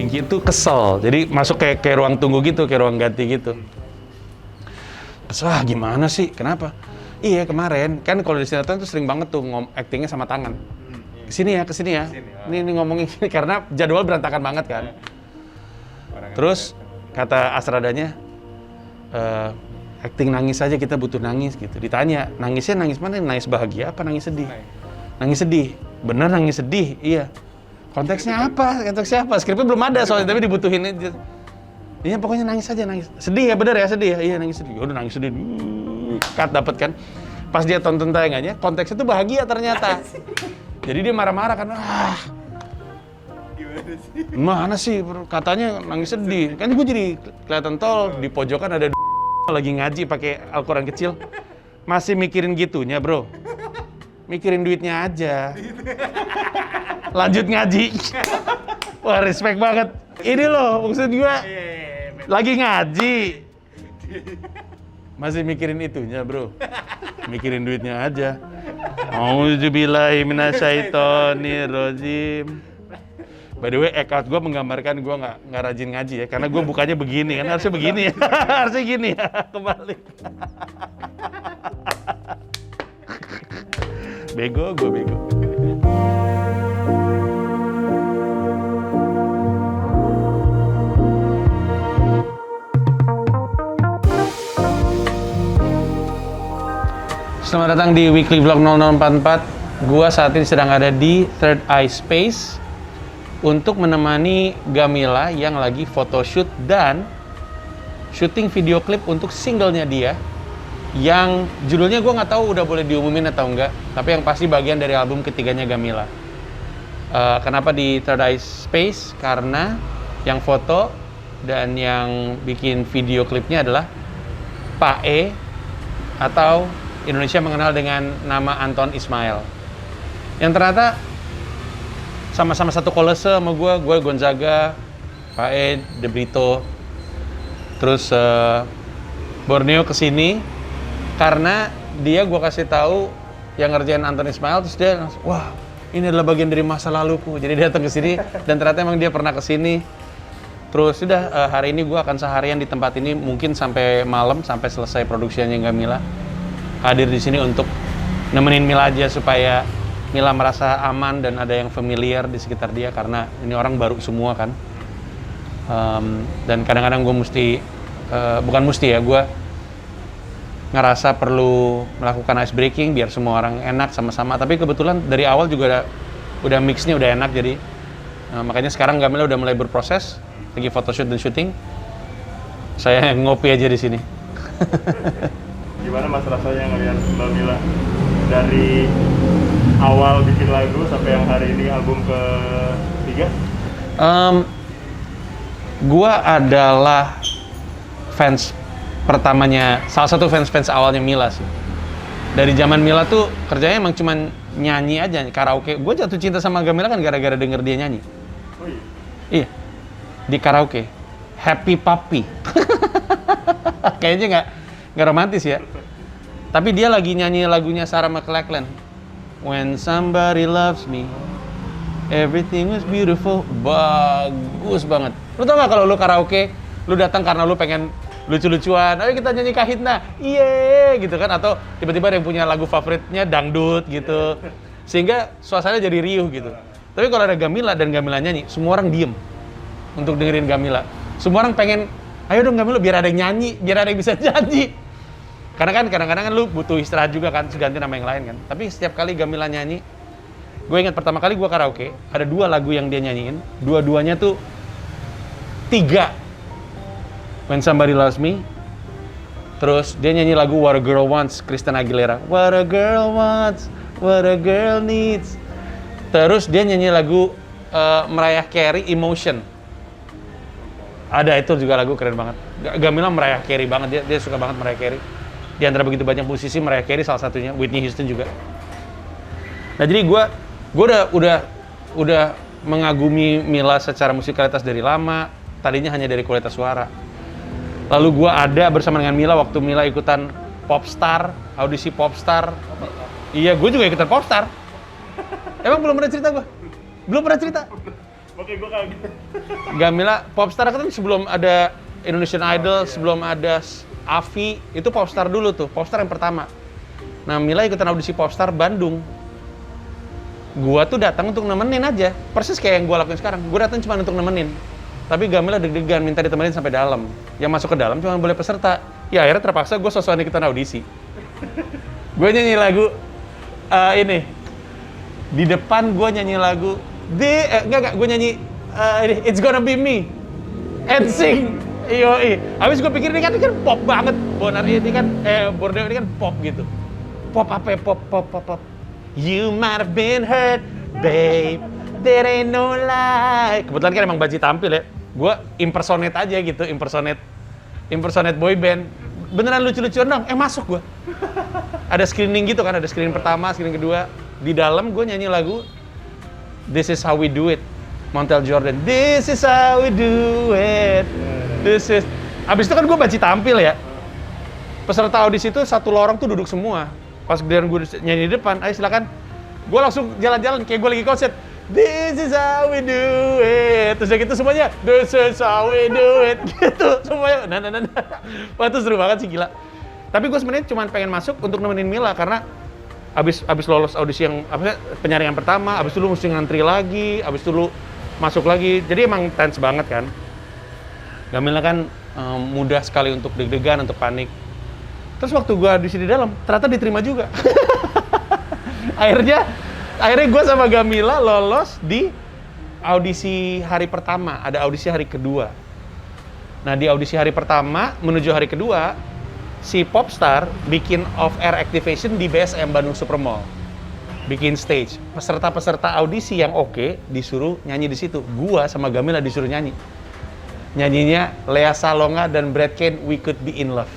Hengki itu kesel, jadi masuk kayak ruang tunggu gitu, kayak ruang ganti gitu. Kesel, gimana sih, kenapa? Iya kemarin, kan kalau di sinetron tuh sering banget tuh actingnya sama tangan. Kesini ya. Ini ngomongin gini, karena jadwal berantakan banget kan. Terus kata Asradanya, acting nangis aja, kita butuh nangis gitu. Ditanya, nangisnya nangis mana? Nangis bahagia apa nangis sedih? Nangis sedih. Bener nangis sedih, iya. Konteksnya apa? Skripnya belum ada soalnya, tapi dibutuhin aja. Iya pokoknya nangis aja, nangis. Sedih ya, bener ya, sedih ya? Iya nangis sedih. Udah nangis sedih. Cut dapet kan. Pas dia tonton tayangannya, konteksnya tuh bahagia ternyata. Jadi dia marah-marah kan. Mana sih? Katanya nangis sedih. Kan gue jadi kelihatan tol, di pojokan ada lagi ngaji pakai Al-Quran kecil. Masih mikirin gitunya, bro. Mikirin duitnya aja. Lanjut ngaji. Wah, respect banget. Ini loh, maksud gue lagi ngaji. Masih mikirin itunya, bro. Mikirin duitnya aja. Auzubillahi minasyaitonirrajim. By the way, account gue menggambarkan gue nggak rajin ngaji ya, karena gue bukanya begini kan, harusnya begini ya, harusnya gini ya, kembali. Bego, gue bego. Selamat datang di Weekly Vlog 0044. Gua saat ini sedang ada di Third Eye Space untuk menemani Gamila yang lagi photoshoot dan syuting video klip untuk singlenya dia yang judulnya gue nggak tahu udah boleh diumumin atau enggak, tapi yang pasti bagian dari album ketiganya Gamila. Kenapa di Third Eye Space? Karena yang foto dan yang bikin video klipnya adalah Pak E, atau Indonesia mengenal dengan nama Anton Ismail, yang ternyata sama-sama satu kolese sama gue Gonzaga, Pak E, De Brito, terus Borneo kesini karena dia gue kasih tahu yang ngerjain Anton Ismail, terus dia langsung, wah ini adalah bagian dari masa laluku, jadi dia datang ke sini dan ternyata emang dia pernah kesini. Terus sudah hari ini gue akan seharian di tempat ini, mungkin sampai malam, sampai selesai produksinya Gamila. Hadir di sini untuk nemenin Mila aja supaya Mila merasa aman dan ada yang familiar di sekitar dia, karena ini orang baru semua kan. Dan kadang-kadang gue bukan mesti ya, gue ngerasa perlu melakukan ice breaking biar semua orang enak sama-sama. Tapi kebetulan dari awal juga udah mixnya udah enak, jadi makanya sekarang Gamila udah mulai berproses, lagi photoshoot dan syuting. Saya ngopi aja di sini. Gimana mas rasanya ngeliat Mbak Mila dari awal bikin lagu sampai yang hari ini album ke-3? Gua adalah fans pertamanya, salah satu fans awalnya Mila sih. Dari zaman Mila tuh kerjanya emang cuman nyanyi aja, karaoke. Gue jatuh cinta sama Gamila kan gara-gara denger dia nyanyi. Oh iya? Iya, di karaoke. Happy Puppy. Kayaknya nggak romantis ya. Tapi dia lagi nyanyi lagunya Sarah McLachlan. When somebody loves me, everything was beautiful. Bagus banget. Lu tau gak kalau lu karaoke, lu datang karena lu pengen lucu-lucuan, ayo kita nyanyi Kahitna, iye gitu kan, atau tiba-tiba ada yang punya lagu favoritnya dangdut gitu, sehingga suasananya jadi riuh gitu. Tapi kalau ada Gamila dan Gamila nyanyi, semua orang diem untuk dengerin Gamila. Semua orang pengen, ayo dong Gamila, biar ada yang nyanyi, biar ada yang bisa nyanyi. Karena kan kadang-kadang kan lu butuh istirahat juga kan, terus ganti nama yang lain kan. Tapi setiap kali Gamila nyanyi, gue ingat pertama kali gue karaoke, ada 2 lagu yang dia nyanyiin, dua-duanya tuh 3. When Somebody Loves Me, terus dia nyanyi lagu What a Girl Wants, Christina Aguilera. What a girl wants, what a girl needs. Terus dia nyanyi lagu Mariah Carey, Emotion. Ada, itu juga lagu keren banget. Gamila Mariah Carey banget, dia suka banget Mariah Carey. Di antara begitu banyak musisi, Mariah Carey salah satunya, Whitney Houston juga. Nah jadi gue udah mengagumi Mila secara musikalitas dari lama. Tadinya hanya dari kualitas suara. Lalu gue ada bersama dengan Mila waktu Mila ikutan Popstar, audisi Popstar. Iya, gue juga ikutan Popstar. Emang belum pernah cerita gue? Belum pernah cerita? Oke, gue kaget. Gamila Popstar kan sebelum ada Indonesian Idol, sebelum ada AVI, itu Popstar dulu tuh, Popstar yang pertama. Nah, Mila ikutan audisi Popstar Bandung. Gua tuh datang untuk nemenin aja, persis kayak yang gua lakuin sekarang. Gua datang cuma untuk nemenin. Tapi Gamila deg-degan minta ditemenin sampai dalam. Yang masuk ke dalam cuma boleh peserta. Ya akhirnya terpaksa gue sosokan ikutan audisi. Gue nyanyi lagu ini. Di depan gue nyanyi lagu enggak, gue nyanyi ini It's Gonna Be Me. And sing. Habis gue pikir ini kan pop banget. Bonar ini kan Borneo ini kan pop gitu. Pop apa ya? Pop. You might have been hurt, babe. There ain't no lie. Kebetulan kan emang Baji tampil ya. Gue impersonate aja gitu, impersonate boy band. Beneran lucu-lucuan dong, masuk gue. Ada screening gitu kan, ada screening pertama, screening kedua. Di dalam gue nyanyi lagu This Is How We Do It, Montel Jordan. This is how we do it. Abis itu kan gue Baji tampil ya. Peserta audisi itu satu lorong tuh duduk semua. Pas giliran gue nyanyi di depan, ayo silakan. Gue langsung jalan-jalan kayak gue lagi konser. This is how we do it. Terus gitu semuanya, this is how we do it. Gitu semuanya. Nah. Wah, itu seru banget sih, gila. Tapi gue sebenarnya cuma pengen masuk untuk nemenin Mila karena abis lolos audisi yang penyaringan pertama, abis itu lu mesti ngantri lagi, abis itu lu masuk lagi. Jadi emang tense banget kan. Gamila kan mudah sekali untuk deg-degan, untuk panik. Terus waktu gue audisi di dalam, ternyata diterima juga. Akhirnya gue sama Gamila lolos di audisi hari pertama, ada audisi hari kedua. Nah, di audisi hari pertama menuju hari kedua, si Popstar bikin off-air activation di BSM Bandung Supermall. Bikin stage. Peserta-peserta audisi yang oke disuruh nyanyi di situ. Gua sama Gamila disuruh nyanyi. Nyanyinya Lea Salonga dan Brad Kane, We Could Be In Love.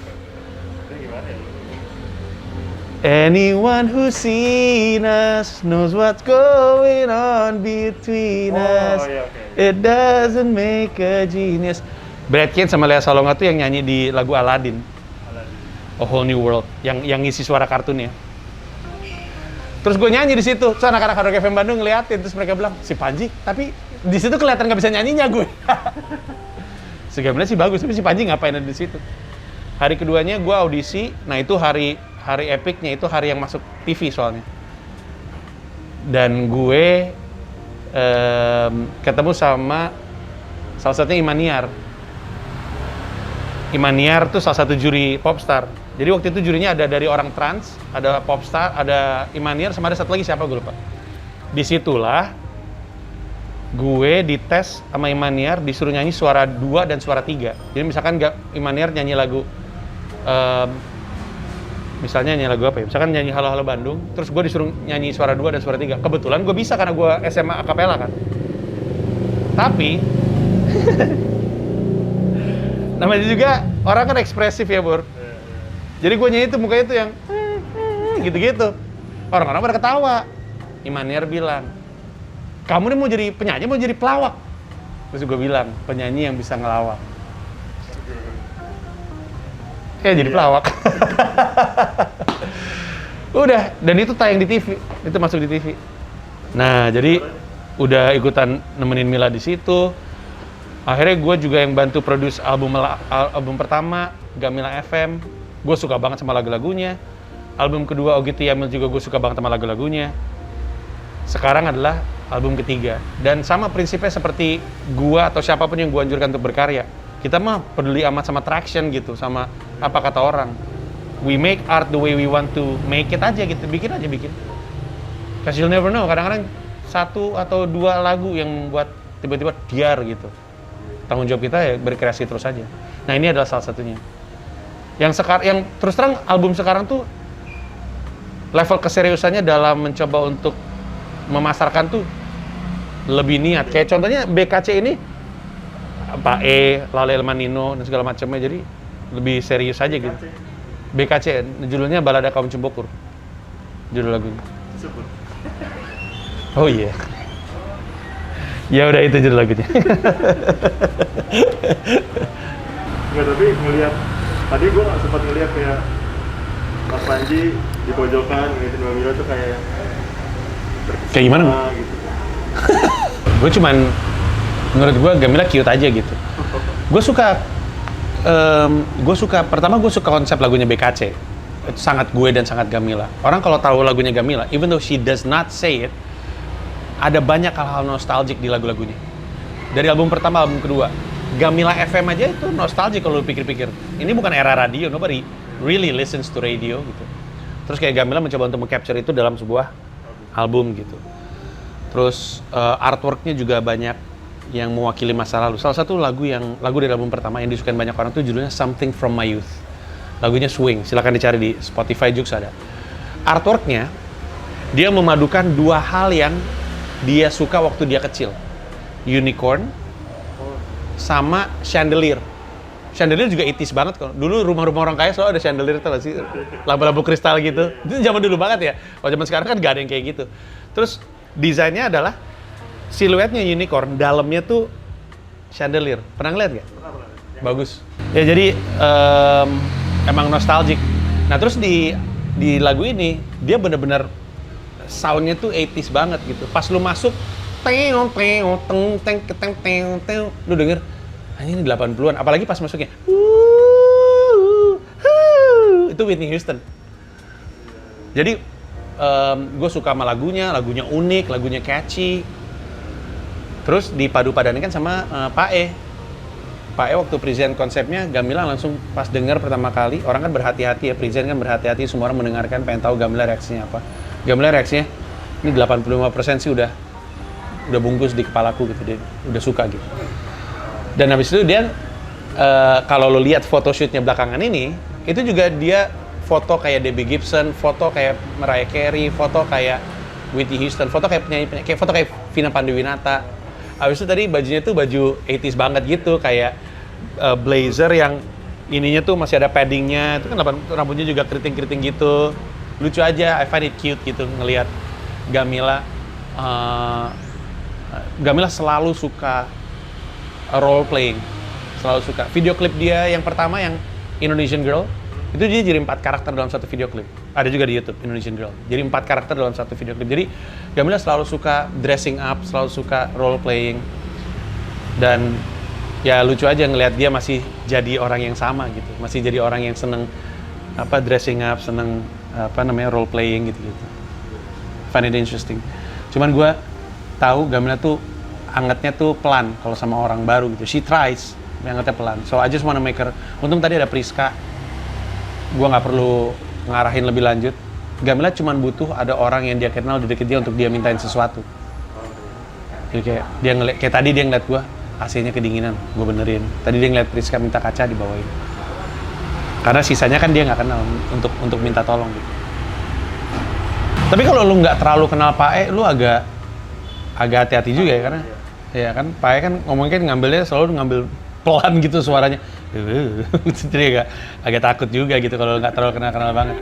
Anyone who's seen us knows what's going on between us. Iya, okay. It doesn't make a genius. Brad Kane sama Lea Salonga tuh yang nyanyi di lagu Aladdin. A Whole New World, yang ngisi suara kartunnya. Terus gue nyanyi di situ. Terus anak-anak Rock FM Bandung ngeliatin, terus mereka bilang, si Panji, tapi di situ kelihatan nggak bisa nyanyinya gue. Sebenarnya sih bagus, tapi si Panji ngapain ada di situ? Hari keduanya gue audisi. Nah, itu hari epicnya, itu hari yang masuk TV soalnya. Dan gue ketemu sama salah satunya Imaniar. Imaniar tuh salah satu juri Popstar. Jadi waktu itu jurinya ada dari orang trans, ada Popstar, ada Imaniar, sama ada satu lagi siapa gue lupa. Disitulah gue dites sama Imaniar, disuruh nyanyi suara 2 dan suara 3. Jadi misalkan Imaniar nyanyi lagu misalnya nyanyi lagu apa ya? Misalkan nyanyi Halo Halo Bandung, terus gue disuruh nyanyi suara 2 dan suara 3. Kebetulan gue bisa karena gue SMA akapela kan. Tapi namanya juga orang kan ekspresif ya, Bur. Jadi gue nyanyi itu mukanya tuh yang gitu-gitu. Orang-orang pada ketawa. Imaniar bilang, "Kamu nih mau jadi penyanyi, mau jadi pelawak?" Terus gue bilang, "Penyanyi yang bisa ngelawak." Jadi pelawak. Udah, dan itu tayang di TV. Itu masuk di TV. Nah, jadi udah ikutan nemenin Mila di situ. Akhirnya gue juga yang bantu produce album pertama, Gamila FM. Gue suka banget sama lagu-lagunya. Album kedua, Ogiti Yamil, juga gue suka banget sama lagu-lagunya. Sekarang adalah album ketiga. Dan sama prinsipnya seperti gue atau siapapun yang gue anjurkan untuk berkarya. Kita mah peduli amat sama traction gitu, sama apa kata orang. We make art the way we want to make it aja gitu, bikin. Cause you'll never know, kadang-kadang 1 atau 2 lagu yang membuat tiba-tiba diar gitu. Tanggung jawab kita ya berkreasi terus aja. Nah, ini adalah salah satunya. Yang terus terang album sekarang tuh level keseriusannya dalam mencoba untuk memasarkan tuh lebih niat. Kayak contohnya BKC ini, Pak Lale Elmanino dan segala macamnya, jadi lebih serius aja gitu. BKC, judulnya Balada Kaum Cembokur. Judul lagunya. Sebut. Oh iya. Ya udah, itu judul lagunya. Enggak, tapi ngelihat tadi gue sempat ngelihat kayak Mas Panji di pojokan ngeliatin Mbak Mila tuh kayak gimana? Gitu. Gue cuman Menurut gue Gamila cute aja gitu. Gue suka pertama gue suka konsep lagunya BKC. Itu sangat gue dan sangat Gamila. Orang kalau tahu lagunya Gamila, even though she does not say it, ada banyak hal-hal nostalgic di lagu-lagunya. Dari album pertama, album kedua. Gamila FM aja itu nostalgic kalau lu pikir-pikir. Ini bukan era radio, nobody really listens to radio gitu. Terus kayak Gamila mencoba untuk meng-capture itu dalam sebuah album gitu. Terus artworknya juga banyak yang mewakili masa lalu. Salah satu lagu dari album pertama yang disukain banyak orang tuh judulnya Something From My Youth. Lagunya Swing, silakan dicari di Spotify juga ada. Artworknya, dia memadukan dua hal yang dia suka waktu dia kecil. Unicorn, sama chandelier. Chandelier juga 80s banget kok. Dulu rumah-rumah orang kaya selalu ada chandelier, tau gak sih? Lampu-lampu kristal gitu. Itu zaman dulu banget ya. Kalau zaman sekarang kan gak ada yang kayak gitu. Terus desainnya adalah siluetnya unicorn, dalamnya tuh chandelier. Pernah ngeliat gak? Pernah. Bagus. Ya jadi emang nostalgic. Nah terus di lagu ini dia bener-bener soundnya tuh 80s banget gitu. Pas lu masuk lu denger ini 80-an, apalagi pas masuknya itu Whitney Houston. Jadi gue suka sama lagunya unik, lagunya catchy. Terus dipadu-padankan sama Pak E waktu present konsepnya, Gamila langsung pas denger pertama kali, orang kan berhati-hati ya, present kan berhati-hati, semua orang mendengarkan pengen tahu Gamila reaksinya apa. Gamila reaksinya ini 85% sih udah bungkus di kepalaku gitu, dia udah suka gitu. Dan habis itu dia kalau lo lihat photoshootnya belakangan ini, itu juga dia foto kayak Debbie Gibson, foto kayak Mariah Carey, foto kayak Whitney Houston, foto kayak penyanyi, foto kayak Vina Panduwinata. Habis itu tadi bajunya tuh baju 80s banget gitu, kayak blazer yang ininya tuh masih ada paddingnya, itu kan rambutnya juga keriting-keriting gitu. Lucu aja, I find it cute gitu ngelihat Gamila. Gamila selalu suka role playing, selalu suka. Video klip dia yang pertama yang Indonesian Girl, itu dia jadi 4 karakter dalam satu video klip. Ada juga di YouTube Indonesian Girl. Jadi 4 karakter dalam satu video klip. Jadi Gamila selalu suka dressing up, selalu suka role playing. Dan ya lucu aja ngelihat dia masih jadi orang yang sama gitu. Masih jadi orang yang seneng dressing up, seneng role playing gitu-gitu. Find it interesting. Cuman gue tahu Gamila tuh angetnya tuh pelan kalau sama orang baru gitu. She tries, angetnya pelan. So I just wanna make her. Untung tadi ada Priska. Gua nggak perlu ngarahin lebih lanjut. Gamila cuma butuh ada orang yang dia kenal di deket dia untuk dia mintain sesuatu. Jadi kayak dia kayak tadi dia ngeliat gua, AC-nya kedinginan, gua benerin. Tadi dia ngeliat Priska minta kaca dibawain. Karena sisanya kan dia nggak kenal untuk minta tolong gitu. Tapi kalau lu nggak terlalu kenal Pak E, lu agak hati-hati juga ya, karena ya kan Pak E kan ngomongnya kan ngambilnya selalu ngambil pelan gitu suaranya. Jadi agak takut juga gitu kalau nggak terlalu kenal banget.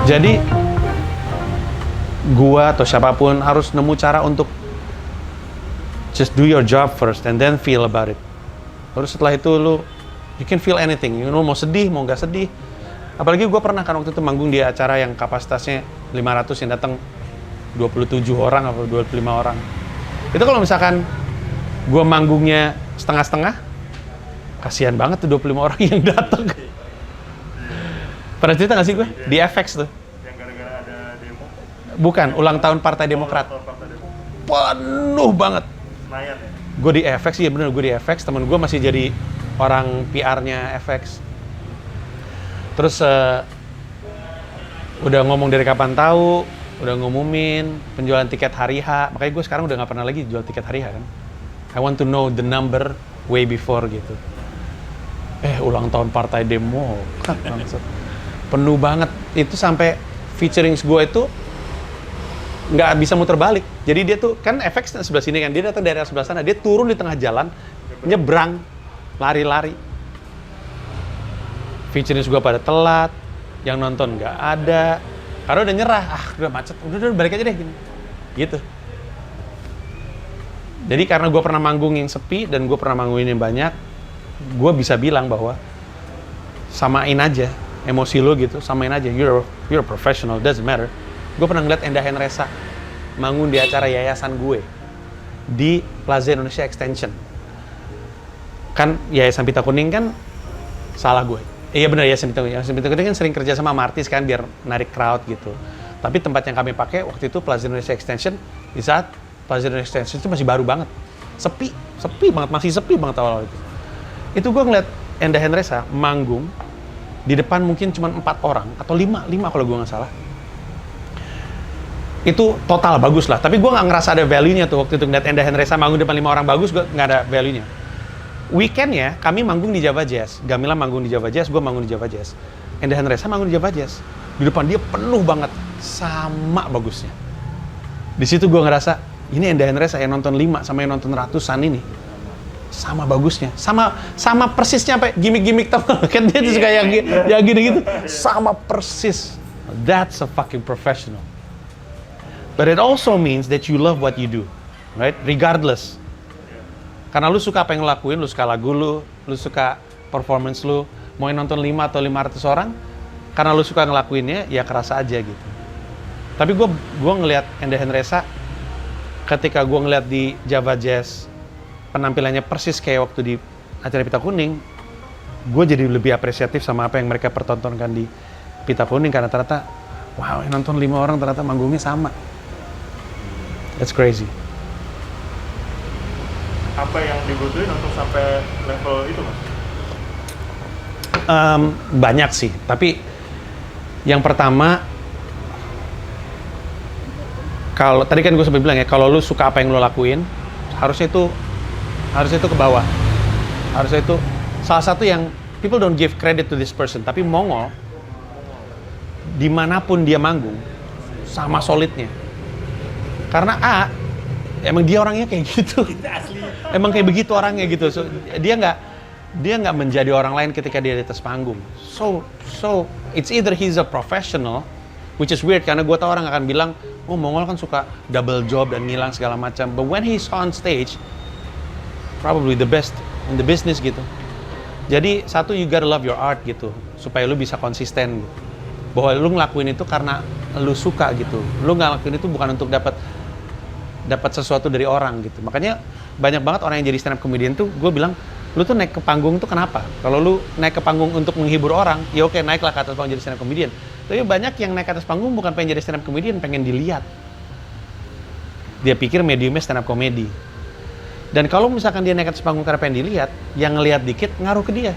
Jadi gua atau siapapun harus nemu cara untuk just do your job first and then feel about it. Terus setelah itu you can feel anything. You know, mau sedih, mau nggak sedih. Apalagi gue pernah kan waktu itu manggung di acara yang kapasitasnya 500 yang datang 27 orang atau 25 orang. Itu kalau misalkan gue manggungnya setengah-setengah, kasihan banget tuh 25 orang yang datang. Pernah cerita nggak sih gue? Di FX tuh. Yang gara-gara ada demo? Bukan, ulang tahun Partai Demokrat. Penuh banget. Senayan ya? Gue di FX, iya bener, gue di FX. Temen gue masih jadi orang PR-nya FX. Terus udah ngomong dari kapan tahu, udah ngumumin penjualan tiket hari H. Makanya gue sekarang udah nggak pernah lagi jual tiket hari H kan. I want to know the number way before gitu. Ulang tahun Partai Demokrat maksud. Penuh banget. Itu sampai featuring gue itu nggak bisa muter balik. Jadi dia tuh kan FX sebelah sini kan, dia datang dari sebelah sana, dia turun di tengah jalan, nyebrang, lari-lari. Featuring gue pada telat, yang nonton nggak ada, karena udah nyerah, udah macet, udah balik aja deh gini. Gitu. Jadi karena gue pernah manggung yang sepi dan gue pernah manggung yang banyak, gue bisa bilang bahwa samain aja emosi lo gitu, samain aja, you're a professional, doesn't matter. Gue pernah ngeliat Enda Henresa manggung di acara yayasan gue di Plaza Indonesia Extension. Kan Yayasan Pita Kuning kan salah gue. Iya benar, Yayasan Pita Kuning kan sering kerja sama artis kan biar narik crowd gitu. Tapi tempat yang kami pakai waktu itu Plaza Indonesia Extension, di saat Plaza Indonesia Extension itu masih baru banget. Sepi banget, masih sepi banget awal itu. Itu gue ngeliat Enda Henresa manggung di depan mungkin cuma 4 orang atau 5 kalau gue nggak salah. Itu total bagus lah, tapi gue nggak ngerasa ada value-nya tuh waktu itu ngeliat Enda Henresa manggung depan 5 orang bagus, gue nggak ada value-nya. Weekend-nya kami manggung di Java Jazz, Gamila manggung di Java Jazz, gue manggung di Java Jazz. Enda Henresa manggung di Java Jazz, di depan dia penuh banget, sama bagusnya. Di situ gue ngerasa, ini Enda Henresa yang nonton 5 sama yang nonton ratusan ini, sama bagusnya, sama persisnya apa gimmick-gimmick tau kan dia tuh suka yang gini-gitu, sama persis. That's a fucking professional. But it also means that you love what you do, right? Regardless. Karena lu suka apa yang lu lakuin, lu suka lagu lu suka performance lu, mau yang nonton 5 atau 500 orang, karena lu suka ngelakuinnya, ya kerasa aja gitu. Tapi gue ngelihat Enda Henresa, ketika gue ngelihat di Java Jazz, penampilannya persis kayak waktu di acara Pita Kuning, gue jadi lebih apresiatif sama apa yang mereka pertontonkan di Pita Kuning, karena ternyata, wow, yang nonton 5 orang ternyata manggungnya sama. That's crazy. Apa yang dibutuhin untuk sampai level itu, Mas? Banyak sih, tapi yang pertama, kalau tadi kan gue sempat bilang ya, kalau lu suka apa yang lu lakuin, harusnya itu ke bawah. Harusnya itu salah satu yang people don't give credit to this person, tapi Mongol dimanapun dia manggung sama solidnya. Karena emang dia orangnya kayak gitu. Emang kayak begitu orangnya gitu. So, dia nggak menjadi orang lain ketika dia di atas panggung. So it's either he's a professional, which is weird karena gue tau orang akan bilang, oh Mongol kan suka double job dan ngilang segala macam. But when he's on stage, probably the best in the business gitu. Jadi satu, you gotta love your art gitu, supaya lu bisa konsisten gitu. Bahwa lu ngelakuin itu karena lu suka gitu. Lu ngelakuin itu bukan untuk dapat sesuatu dari orang gitu. Makanya banyak banget orang yang jadi stand up comedian tuh, gue bilang, lu tuh naik ke panggung tuh kenapa? Kalau lu naik ke panggung untuk menghibur orang, ya oke, naiklah ke atas panggung jadi stand up comedian. Tapi banyak yang naik ke atas panggung bukan pengen jadi stand up comedian, pengen dilihat. Dia pikir mediumnya stand up comedy. Dan kalau misalkan dia naik ke atas panggung karena pengen dilihat, yang ngelihat dikit ngaruh ke dia.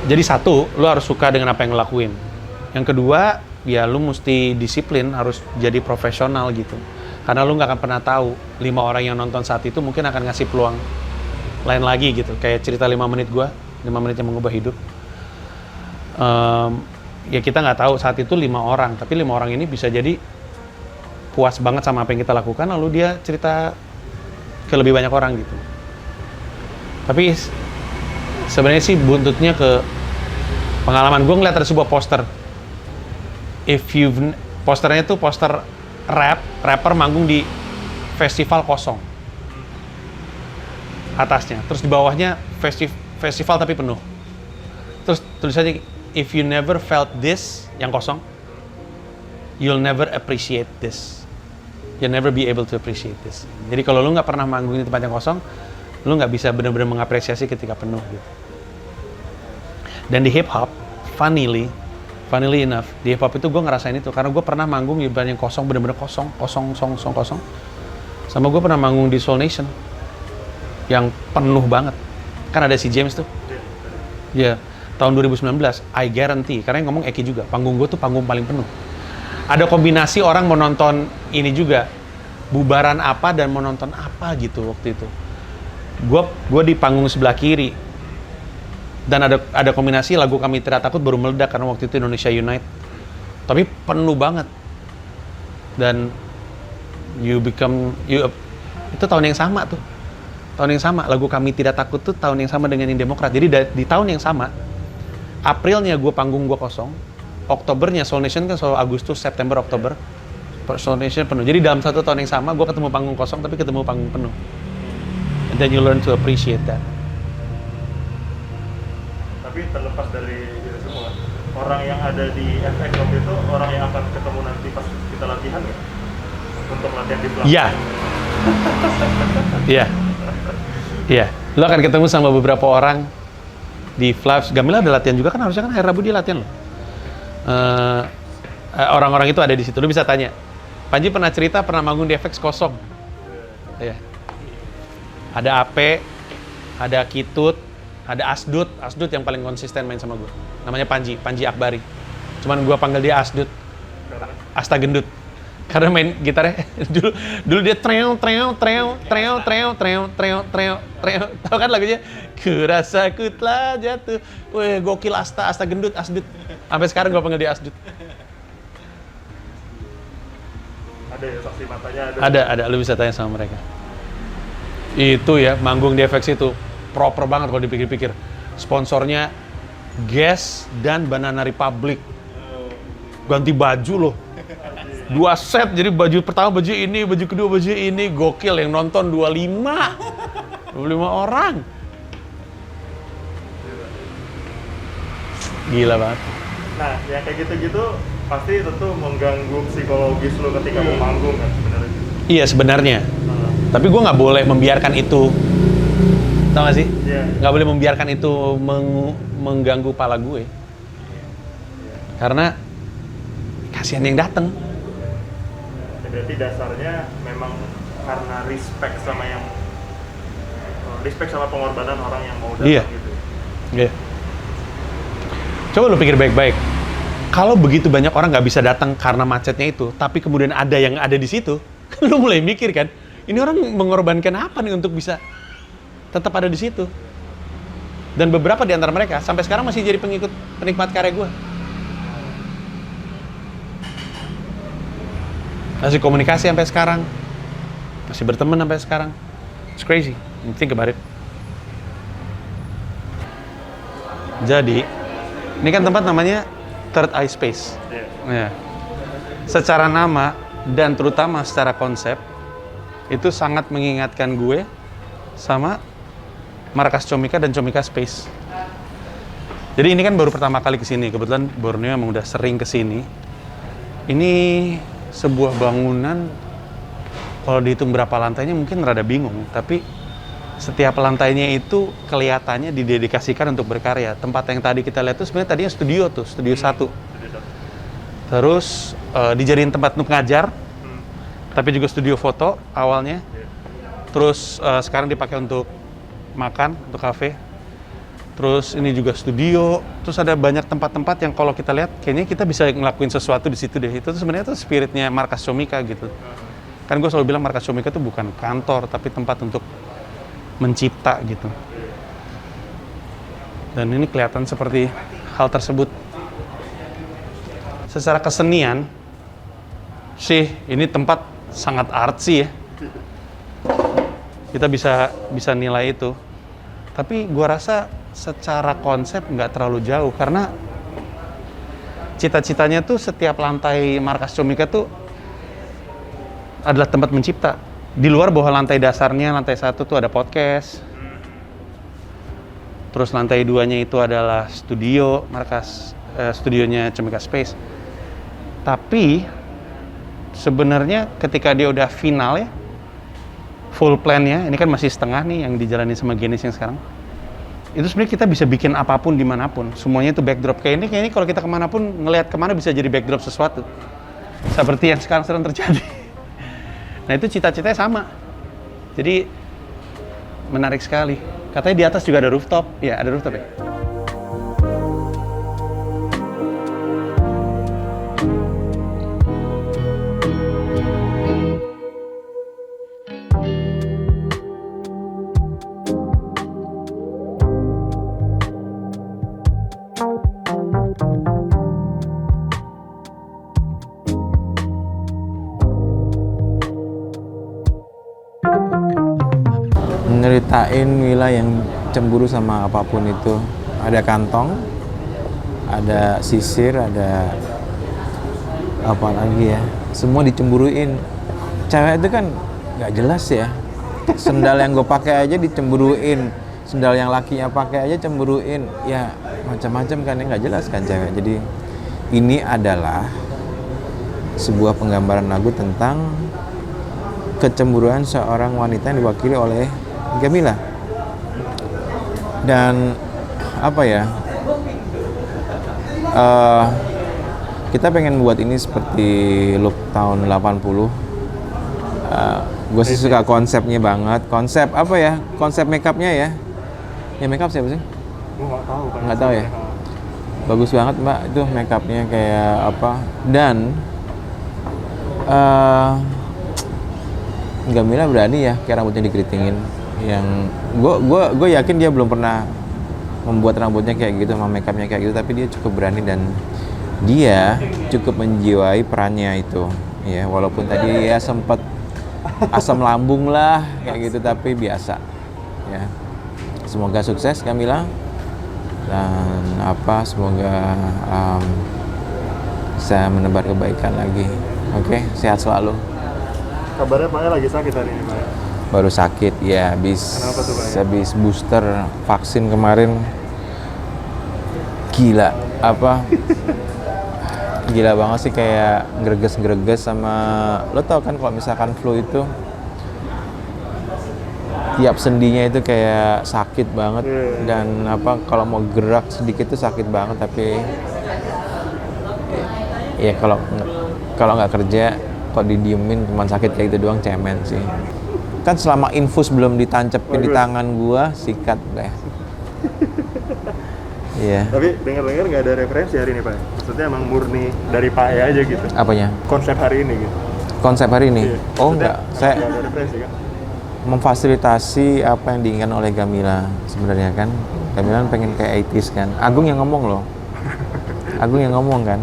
Jadi satu, lu harus suka dengan apa yang lu lakuin. Yang kedua, ya lu mesti disiplin, harus jadi profesional gitu. Karena lu nggak akan pernah tahu 5 orang yang nonton saat itu mungkin akan ngasih peluang lain lagi gitu. Kayak cerita 5 menit gua, 5 menit yang mengubah hidup. Ya kita nggak tahu saat itu 5 orang, tapi 5 orang ini bisa jadi puas banget sama apa yang kita lakukan, lalu dia cerita ke lebih banyak orang gitu. Tapi sebenarnya sih buntutnya ke pengalaman gue ngeliat ada sebuah poster. Posternya tuh poster rapper manggung di festival kosong. Atasnya, terus di bawahnya festival tapi penuh. Terus tulisannya, if you never felt this, yang kosong, you'll never appreciate this. You'll never be able to appreciate this. Jadi kalau lu nggak pernah manggung di tempat yang kosong, lu nggak bisa benar-benar mengapresiasi ketika penuh gitu. Dan di hip hop, funnily enough, di hip hop itu gue ngerasain itu karena gue pernah manggung di tempat yang kosong, benar-benar kosong. Sama gue pernah manggung di Soul Nation yang penuh banget. Kan ada si James tuh. Ya, tahun 2019, I guarantee, karena yang ngomong Eki juga, panggung gue tuh panggung paling penuh. Ada kombinasi orang mau nonton ini juga, bubaran apa dan mau nonton apa gitu waktu itu. Gue di panggung sebelah kiri. Dan ada kombinasi lagu Kami Tidak Takut baru meledak karena waktu itu Indonesia Unite. Tapi penuh banget. Dan itu tahun yang sama tuh. Tahun yang sama, lagu Kami Tidak Takut tuh tahun yang sama dengan Demokrat. Jadi di tahun yang sama, Aprilnya panggung gue kosong, Oktobernya Soul Nation kan selalu Agustus, September, Oktober, Soul Nation penuh. Jadi dalam satu tahun yang sama, gue ketemu panggung kosong tapi ketemu panggung penuh. And then you learn to appreciate that. Tapi terlepas dari itu semua, orang yang ada di FX waktu itu orang yang akan ketemu nanti pas kita latihan nggak? Untuk latihan di belakang. Iya. Iya. Iya. Lo akan ketemu sama beberapa orang di Flaps. Gamila ada latihan juga kan, harusnya kan hari Rabu dia latihan loh. Orang-orang itu ada di situ. Lo bisa tanya. Panji pernah cerita pernah manggung di FX kosong. Iya. Ada Ape, ada Kitut, ada Asdut. Asdut yang paling konsisten main sama gue. Namanya Panji Akbari. Cuman gue panggil dia Asdut. Asta Gendut. Karena main gitarnya dulu dia treo. Tahu kan lagunya? Kurasa ku telah jatuh. Wih, gokil Asta Gendut, Asdut. Sampai sekarang gue panggil dia Asdut. Ada ya saksi matanya Ada, lu bisa tanya sama mereka. Itu ya, manggung di FX itu proper banget kalau dipikir-pikir. Sponsornya Guess dan Banana Republic. Ganti baju loh. 2 set, jadi baju pertama baju ini, baju kedua baju ini, gokil. Yang nonton 25 orang. Gila banget. Nah, yang kayak gitu-gitu pasti tentu mengganggu psikologis lo ketika mau manggung kan sebenarnya. Iya sebenarnya. Tapi gue nggak boleh membiarkan itu. Tau gak sih? Nggak boleh membiarkan itu mengganggu kepala gue. Karena kasihan yang datang. Berarti dasarnya memang karena respect sama pengorbanan orang yang mau datang gitu. Iya. Coba lu pikir baik-baik. Kalau begitu banyak orang nggak bisa datang karena macetnya itu, tapi kemudian ada yang ada di situ, kan lu mulai mikir kan, ini orang mengorbankan apa nih untuk bisa tetap ada di situ. Dan beberapa di antara mereka sampai sekarang masih jadi penikmat karya gue. Masih komunikasi sampai sekarang, masih berteman sampai sekarang. It's crazy, think about it. Jadi, ini kan tempat namanya Third Eye Space. Ya. Secara nama dan terutama secara konsep, itu sangat mengingatkan gue sama markas Comika dan Comika Space. Jadi ini kan baru pertama kali kesini, kebetulan Borneo emang udah sering kesini. Ini sebuah bangunan, kalau dihitung berapa lantainya mungkin rada bingung, tapi setiap lantainya itu kelihatannya didedikasikan untuk berkarya. Tempat yang tadi kita lihat tuh sebenarnya tadinya studio 1. Terus dijadiin tempat untuk ngajar, tapi juga studio foto awalnya. Terus sekarang dipakai untuk makan, untuk kafe. Terus ini juga studio. Terus ada banyak tempat-tempat yang kalau kita lihat kayaknya kita bisa ngelakuin sesuatu di situ deh. Itu tuh sebenarnya tuh spiritnya markas Comika gitu. Kan gue selalu bilang markas Comika tuh bukan kantor, tapi tempat untuk mencipta gitu. Dan ini kelihatan seperti hal tersebut. Secara kesenian sih ini tempat sangat artsy ya. Kita bisa nilai itu. Tapi gua rasa secara konsep nggak terlalu jauh karena cita-citanya tuh setiap lantai markas Comika tuh adalah tempat mencipta. Di luar bahwa lantai dasarnya, lantai 1 tuh ada podcast. Terus lantai 2-nya itu adalah studio, markas studionya Comika Space. Tapi sebenarnya ketika dia udah final ya, full plan ya, ini kan masih setengah nih yang dijalani sama Genis yang sekarang. Itu sebenarnya kita bisa bikin apapun dimanapun. Semuanya itu backdrop. Kayak ini kalau kita kemanapun, ngelihat kemana bisa jadi backdrop sesuatu. Seperti yang sekarang sedang terjadi. Nah itu cita-citanya sama. Jadi menarik sekali. Katanya di atas juga ada rooftop. Ya ada rooftop ya. Nyeritain Wila yang cemburu sama apapun itu. Ada kantong, ada sisir, ada apa lagi ya, semua dicemburuin. Cewek itu kan nggak jelas ya, sendal yang gue pakai aja dicemburuin, sendal yang lakinya pakai aja cemburuin. Ya macam-macam kan yang nggak jelas kan cewek. Jadi ini adalah sebuah penggambaran lagu tentang kecemburuan seorang wanita yang diwakili oleh Gamila. Dan apa ya, kita pengen buat ini seperti look tahun 80. Gue sih suka konsepnya banget. Konsep apa ya, konsep makeupnya ya. Ya makeup siapa sih? Gue nggak tahu kan. Nggak tahu ya. Bagus banget mbak itu makeupnya kayak apa. Dan Gamila berani ya kayak rambutnya dikeritingin. Yang gue yakin dia belum pernah membuat rambutnya kayak gitu sama makeupnya kayak gitu, tapi dia cukup berani dan dia cukup menjiwai perannya itu ya, walaupun tadi ya sempat asam lambung lah kayak gitu, tapi biasa ya. Semoga sukses Gamila dan apa, semoga bisa menebar kebaikan lagi. Oke, sehat selalu. Kabarnya Pak lagi sakit hari ini Pak. Baru sakit ya, Kenapa tuh, Pak? habis booster vaksin kemarin. Gila apa, gila banget sih, kayak greges sama, lo tau kan kalau misalkan flu itu tiap sendinya itu kayak sakit banget. Dan apa, kalau mau gerak sedikit tuh sakit banget, tapi ya kalau nggak kerja kok didiemin cuma sakit kayak gitu doang, cemen sih. Kan selama infus belum ditancepin di tangan gua, sikat deh. Iya. Tapi dengar-dengar nggak ada referensi hari ini Pak. Maksudnya emang murni dari Pak E aja gitu. Apanya? Konsep hari ini gitu. Konsep hari ini? Iya. Oh Maksudnya enggak, saya nggak ada referensi kan? memfasilitasi apa yang diinginkan oleh Gamila sebenarnya kan. Gamila pengen kayak 80s kan. Agung yang ngomong loh. Agung yang ngomong kan.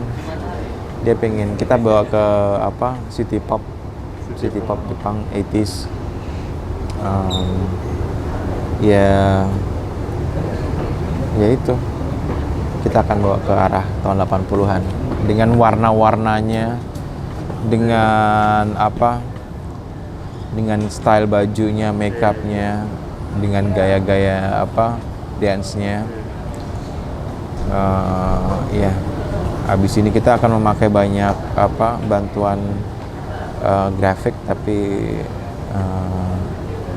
Dia pengen kita bawa ke apa, city pop Jepang 80s. Ya itu kita akan bawa ke arah tahun 80-an dengan warna-warnanya, dengan apa, dengan style bajunya, makeupnya, dengan gaya-gaya apa, dance-nya. Ya, habis ini kita akan memakai banyak apa, bantuan grafik, tapi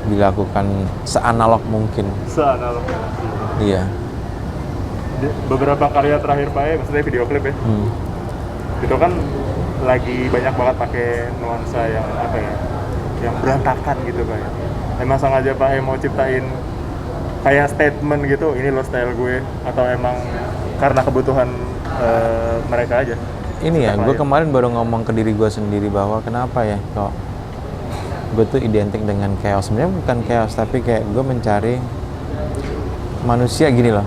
dilakukan seanalog mungkin. Seanalog. Iya. Beberapa karya terakhir Pak E, maksudnya video klip ya. Itu kan lagi banyak banget pakai nuansa yang apa ya, yang berantakan gitu Pak E. Emang sengaja Pak E mau ciptain kayak statement gitu, ini lo style gue, atau emang karena kebutuhan mereka aja? Ini ya, gue kemarin baru ngomong ke diri gue sendiri bahwa kenapa ya kok gue tuh identik dengan chaos. Sebenarnya bukan chaos, tapi kayak gue mencari manusia gini loh.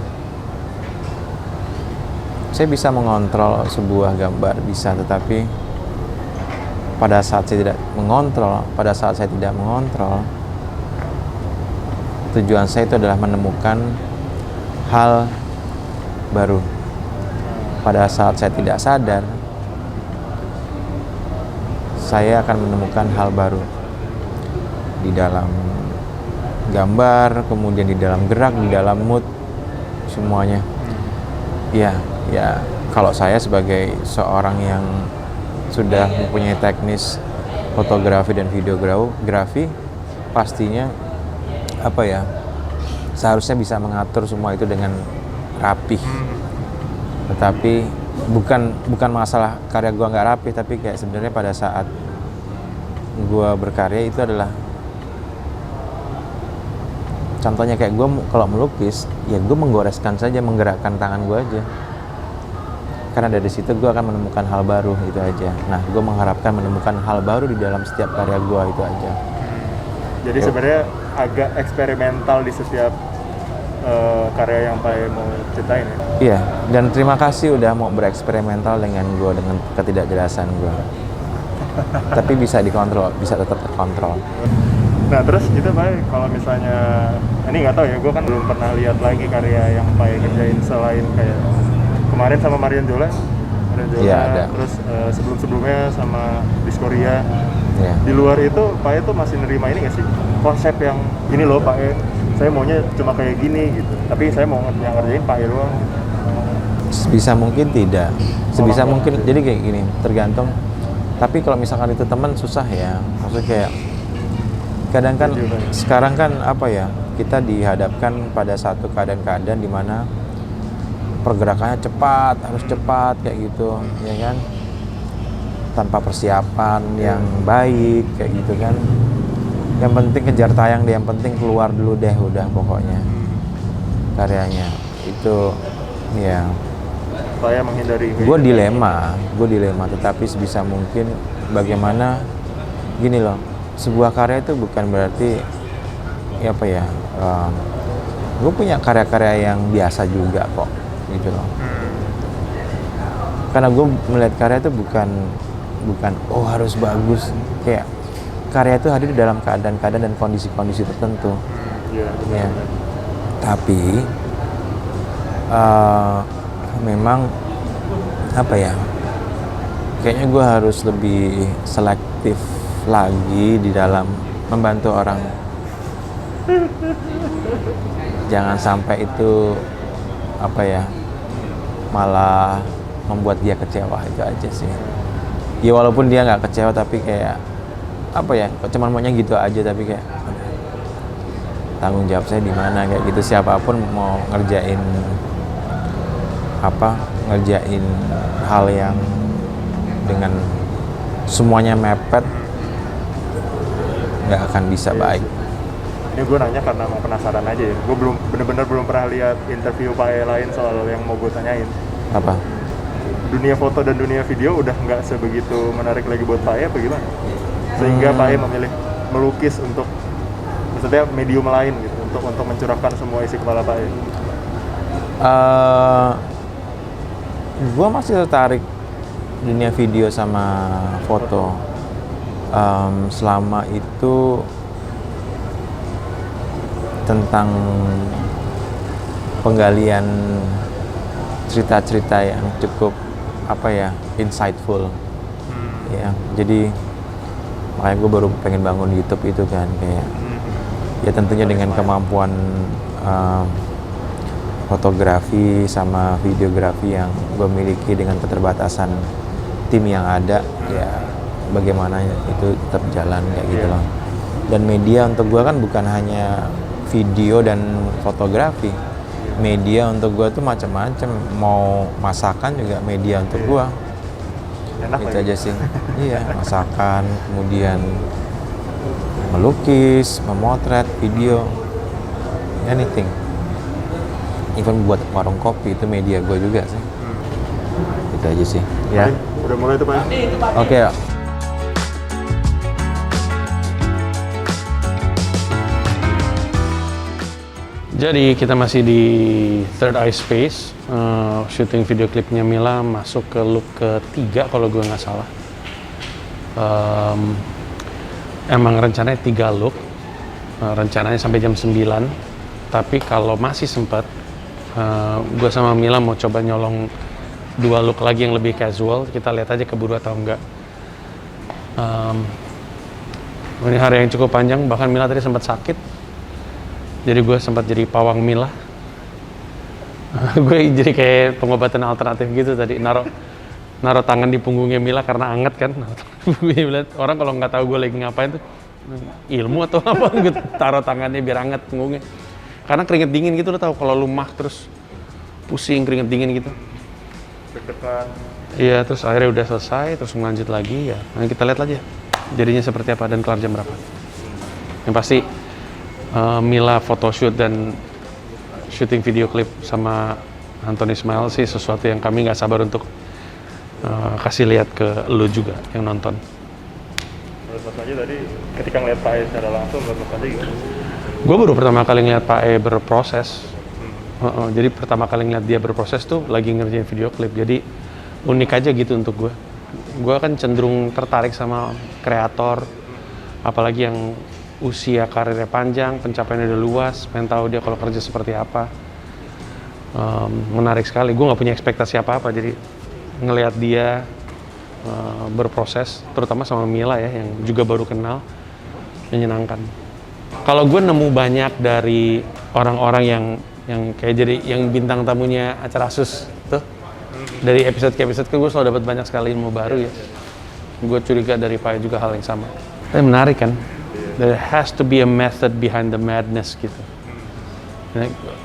Saya bisa mengontrol sebuah gambar, bisa, tetapi pada saat saya tidak mengontrol, tujuan saya itu adalah menemukan hal baru. Pada saat saya tidak sadar, saya akan menemukan hal baru di dalam gambar, kemudian di dalam gerak, di dalam mood, semuanya. Ya, kalau saya sebagai seorang yang sudah mempunyai teknis fotografi dan videografi, pastinya apa ya, seharusnya bisa mengatur semua itu dengan rapih. Tetapi bukan masalah karya gua nggak rapih, tapi kayak sebenarnya pada saat gua berkarya itu adalah, contohnya kayak gue kalau melukis, ya gue menggoreskan saja, menggerakkan tangan gue aja. Karena dari situ gue akan menemukan hal baru, itu aja. Nah, gue mengharapkan menemukan hal baru di dalam setiap karya gue, itu aja. Jadi sebenarnya agak eksperimental di setiap karya yang Pak E mau ceritain ya? Iya, dan terima kasih udah mau bereksperimental dengan gue, dengan ketidakjelasan gue. Tapi bisa dikontrol, bisa tetap terkontrol. Nah terus itu Pak E, kalau misalnya, ini nggak tahu ya, gue kan belum pernah lihat lagi karya yang Pak E kerjain selain kayak kemarin sama Marian Jola, Iya, ada. Terus sebelum-sebelumnya sama Diskoria. Iya. Di luar itu Pak E tuh masih nerima ini nggak sih, konsep yang ini loh Pak E, saya maunya cuma kayak gini gitu, tapi saya mau yang ngerjain Pak E doang gitu. Sebisa mungkin tidak. Sebisa mungkin, jadi kayak gini, tergantung. Tapi kalau misalkan itu teman susah ya. Maksudnya kayak kadang kan sekarang kan apa ya, kita dihadapkan pada satu keadaan-keadaan di mana pergerakannya cepat, harus cepat kayak gitu, ya kan? Tanpa persiapan yang baik kayak gitu kan. Yang penting kejar tayang deh, yang penting keluar dulu deh udah pokoknya karyanya. Itu ya. Saya menghindari. Gue dilema, tetapi sebisa mungkin bagaimana gini loh, sebuah karya itu bukan berarti ya apa ya, gue punya karya-karya yang biasa juga kok gitu loh. Karena gue melihat karya itu bukan oh harus bagus, kayak karya itu hadir dalam keadaan-keadaan dan kondisi-kondisi tertentu. Ya. Tapi memang apa ya, kayaknya gue harus lebih selektif lagi di dalam membantu orang. Jangan sampai itu apa ya, malah membuat dia kecewa, itu aja sih. Ya walaupun dia nggak kecewa tapi kayak apa ya, kok cuman maunya gitu aja, tapi kayak tanggung jawab saya di mana kayak gitu. Siapapun mau ngerjain hal yang dengan semuanya mepet nggak akan bisa baik. Ini gue nanya karena mau penasaran aja ya. Gue bener-bener belum pernah lihat interview Pak E lain soal yang mau gue tanyain. Apa? Dunia foto dan dunia video udah nggak sebegitu menarik lagi buat Pak E apa gimana? Sehingga Pak E memilih melukis untuk, maksudnya medium lain gitu, untuk mencurahkan semua isi kepala Pak E. Gue masih tertarik dunia video sama foto. Selama itu tentang penggalian cerita-cerita yang cukup apa ya, insightful. Ya, jadi makanya gue baru pengen bangun YouTube itu kan, kayak ya tentunya dengan kemampuan fotografi sama videografi yang gue miliki dengan keterbatasan tim yang ada, ya bagaimana itu tetap jalan kayak gitu loh. Dan media untuk gue kan bukan hanya video dan fotografi, media untuk gue tuh macam-macam. Mau masakan juga media untuk gue. Enak Itu lagi. aja sih. Iya, masakan, kemudian melukis, memotret, video, anything. Even buat warung kopi itu media gue juga sih. Itu aja sih. Ya. Udah mulai tuh Pak E? Oke ya. Jadi kita masih di Third Eye Space, syuting video klipnya Mila masuk ke look ketiga kalau gue nggak salah. Emang rencananya 3 look, rencananya sampai jam 9, tapi kalau masih sempat, gue sama Mila mau coba nyolong 2 look lagi yang lebih casual. Kita lihat aja keburu atau enggak. Ini hari yang cukup panjang, bahkan Mila tadi sempat sakit. Jadi gue sempat jadi pawang Mila. Gue jadi kayak pengobatan alternatif gitu tadi, naruh tangan di punggungnya Mila karena anget kan. Orang kalau nggak tahu gue lagi ngapain tuh, ilmu atau apa, gue taruh tangannya biar anget punggungnya. Karena keringet dingin gitu, lo tau kalau lu mah terus pusing keringet dingin gitu. Deg-degan. Iya, terus akhirnya udah selesai, terus lanjut lagi ya. Nah, kita lihat aja jadinya seperti apa dan kelar jam berapa. Yang pasti Mila photoshoot dan syuting video klip sama Anthony Ismail sih sesuatu yang kami nggak sabar untuk kasih lihat ke lu juga yang nonton. Menurut Mas Panji tadi ketika ngeliat Pak E secara langsung, menurut Mas Panji gimana? Gue baru pertama kali ngeliat Pak E berproses. Jadi pertama kali ngeliat dia berproses tuh lagi ngerjain video klip. Jadi unik aja gitu untuk gue. Gue kan cenderung tertarik sama kreator, apalagi yang usia karirnya panjang, pencapaiannya udah luas, pengen tahu dia kalau kerja seperti apa. Menarik sekali. Gue nggak punya ekspektasi apa-apa, jadi ngelihat dia berproses, terutama sama Mila ya, yang juga baru kenal, menyenangkan. Kalau gue nemu banyak dari orang-orang yang kayak jadi yang bintang tamunya acara Asus tuh, Dari episode ke episode gue selalu dapat banyak sekali ilmu baru ya. Gue curiga dari Pak juga hal yang sama. Tapi menarik kan? There has to be a method behind the madness gitu.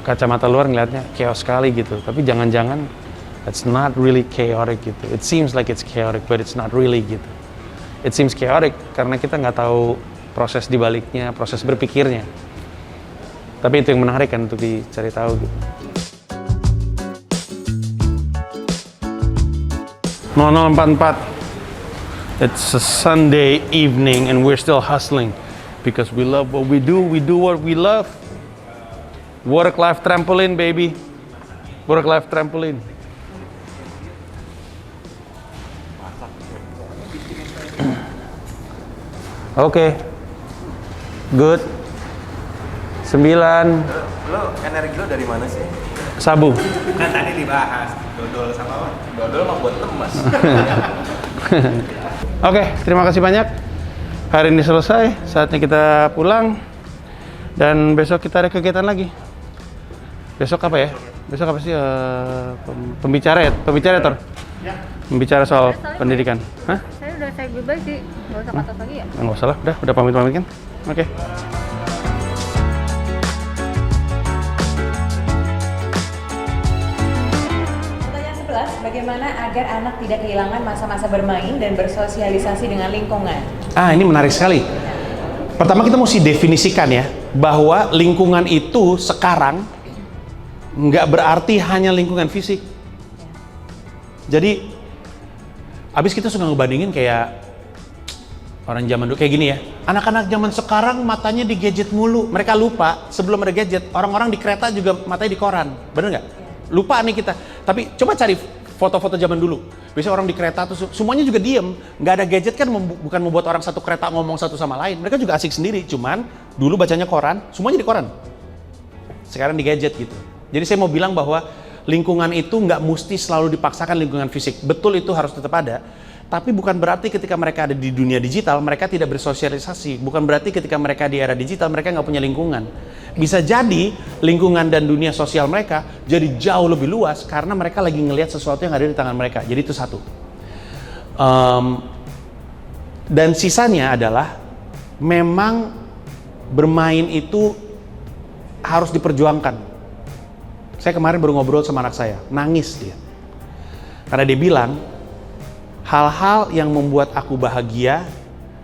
Kacamata luar ngeliatnya chaos sekali gitu, tapi jangan-jangan it's not really chaotic gitu. It seems like it's chaotic, but it's not really gitu. It seems chaotic karena kita nggak tahu proses di baliknya, proses berpikirnya. Tapi itu yang menarik kan untuk dicari tahu gitu. 0044. It's a Sunday evening and we're still hustling because we love what we do what we love. Work-life trampoline, baby. Work-life trampoline. Oke. Good. 9. Lo energi lo dari mana sih? Sabu. Kan tadi dibahas dodol sama apa? Dodol mah buat lemas. Oke, terima kasih banyak. Hari ini selesai, saatnya kita pulang. Dan besok kita ada kegiatan lagi. Besok apa ya? Besok apa sih? Pembicara ya? Pembicara, Tor? Ya. Pembicara soal pendidikan. Hah? Saya udah say goodbye sih, nggak usah katas lagi ya? Nggak usah lah, udah pamit-pamit kan? Oke. Pertanyaan 11, bagaimana agar anak tidak kehilangan masa-masa bermain dan bersosialisasi dengan lingkungan? Ini menarik sekali. Pertama kita mesti definisikan ya, bahwa lingkungan itu sekarang nggak berarti hanya lingkungan fisik. Jadi, abis kita suka ngebandingin kayak orang zaman dulu, kayak gini ya. Anak-anak zaman sekarang matanya di gadget mulu. Mereka lupa, sebelum ada gadget, orang-orang di kereta juga matanya di koran. Bener nggak? Lupa nih kita. Tapi coba cari foto-foto zaman dulu. Biasanya orang di kereta tuh semuanya juga diem. Nggak ada gadget kan bukan membuat orang satu kereta ngomong satu sama lain. Mereka juga asik sendiri. Cuman dulu bacanya koran, semuanya di koran. Sekarang di gadget gitu. Jadi saya mau bilang bahwa lingkungan itu nggak mesti selalu dipaksakan lingkungan fisik. Betul itu harus tetap ada. Tapi bukan berarti ketika mereka ada di dunia digital, mereka tidak bersosialisasi. Bukan berarti ketika mereka di era digital, mereka nggak punya lingkungan. Bisa jadi lingkungan dan dunia sosial mereka jadi jauh lebih luas karena mereka lagi ngelihat sesuatu yang ada di tangan mereka. Jadi itu satu. Dan sisanya adalah memang bermain itu harus diperjuangkan. Saya kemarin baru ngobrol sama anak saya, nangis dia. Karena dia bilang, hal-hal yang membuat aku bahagia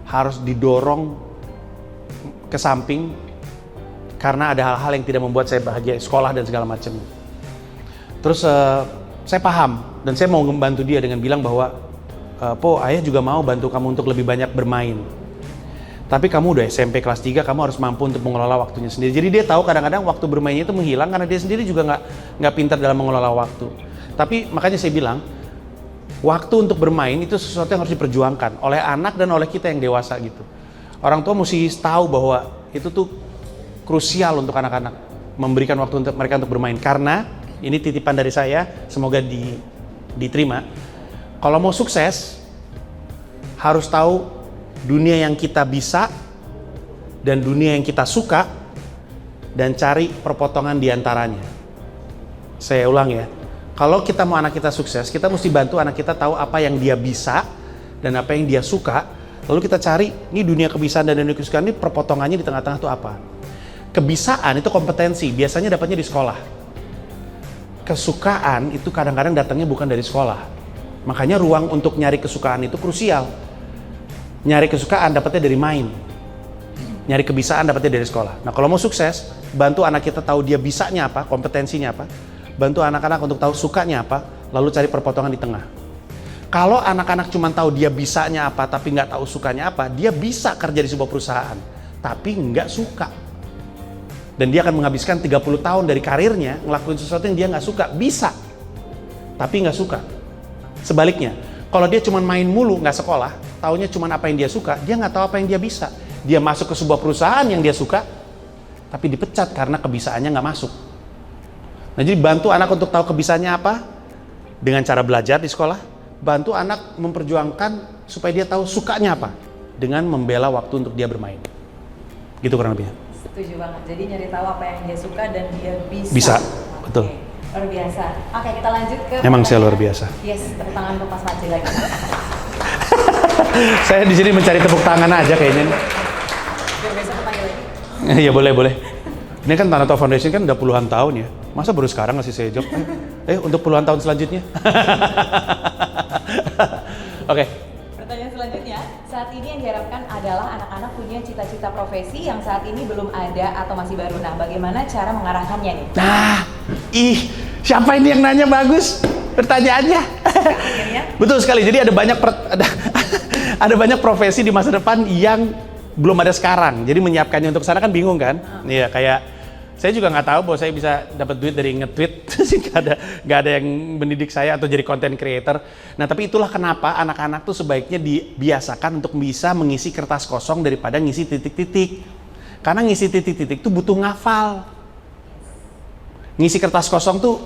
harus didorong ke samping karena ada hal-hal yang tidak membuat saya bahagia, sekolah dan segala macam. Terus saya paham dan saya mau membantu dia dengan bilang bahwa Po, ayah juga mau bantu kamu untuk lebih banyak bermain. Tapi kamu udah SMP kelas 3, kamu harus mampu untuk mengelola waktunya sendiri. Jadi dia tahu kadang-kadang waktu bermainnya itu menghilang karena dia sendiri juga nggak pintar dalam mengelola waktu. Tapi makanya saya bilang, waktu untuk bermain itu sesuatu yang harus diperjuangkan oleh anak dan oleh kita yang dewasa gitu. Orang tua mesti tahu bahwa itu tuh krusial untuk anak-anak, memberikan waktu untuk mereka untuk bermain. Karena ini titipan dari saya, semoga diterima. Kalau mau sukses, harus tahu dunia yang kita bisa dan dunia yang kita suka dan cari perpotongan di antaranya. Saya ulang ya. Kalau kita mau anak kita sukses, kita mesti bantu anak kita tahu apa yang dia bisa dan apa yang dia suka. Lalu kita cari, ini dunia kebisaan dan dunia kesukaan ini perpotongannya di tengah-tengah itu apa. Kebisaan itu kompetensi, biasanya dapatnya di sekolah. Kesukaan itu kadang-kadang datangnya bukan dari sekolah. Makanya ruang untuk nyari kesukaan itu krusial. Nyari kesukaan dapatnya dari main. Nyari kebisaan dapatnya dari sekolah. Nah kalau mau sukses, bantu anak kita tahu dia bisanya apa, kompetensinya apa. Bantu anak-anak untuk tahu sukanya apa, lalu cari perpotongan di tengah. Kalau anak-anak cuma tahu dia bisanya apa, tapi nggak tahu sukanya apa, dia bisa kerja di sebuah perusahaan, tapi nggak suka. Dan dia akan menghabiskan 30 tahun dari karirnya ngelakuin sesuatu yang dia nggak suka. Bisa, tapi nggak suka. Sebaliknya, kalau dia cuma main mulu, nggak sekolah, taunya cuma apa yang dia suka, dia nggak tahu apa yang dia bisa. Dia masuk ke sebuah perusahaan yang dia suka, tapi dipecat karena kebisaannya nggak masuk. Nah, jadi bantu anak untuk tahu kebisaannya apa dengan cara belajar di sekolah. Bantu anak memperjuangkan supaya dia tahu sukanya apa dengan membela waktu untuk dia bermain. Gitu kurang lebihnya. Setuju banget. Jadi nyari tahu apa yang dia suka dan dia bisa. Bisa, betul. Luar biasa. Oke, kita lanjut ke Emang saya pertanyaan. luar biasa. Yes, tepuk tangan untuk Mas Maci lagi. Saya di sini mencari tepuk tangan aja kayaknya nih. Biar besok kepanggil lagi. Iya boleh. Ini kan Tanato Foundation kan udah puluhan tahun ya. Masa baru sekarang ngasih saya job? Untuk puluhan tahun selanjutnya. Oke. Pertanyaan selanjutnya, saat ini yang diharapkan adalah anak-anak punya cita-cita profesi yang saat ini belum ada atau masih baru. Nah, bagaimana cara mengarahkannya nih? Nah, siapa ini yang nanya bagus pertanyaannya? Akhirnya, Betul sekali. Jadi ada banyak ada banyak profesi di masa depan yang belum ada sekarang. Jadi menyiapkannya untuk sana kan bingung kan? Iya, kayak saya juga nggak tahu bahwa saya bisa dapat duit dari nge-tweet. nggak ada yang mendidik saya atau jadi content creator. Nah, tapi itulah kenapa anak-anak tuh sebaiknya dibiasakan untuk bisa mengisi kertas kosong daripada ngisi titik-titik. Karena ngisi titik-titik tuh butuh ngafal. Ngisi kertas kosong tuh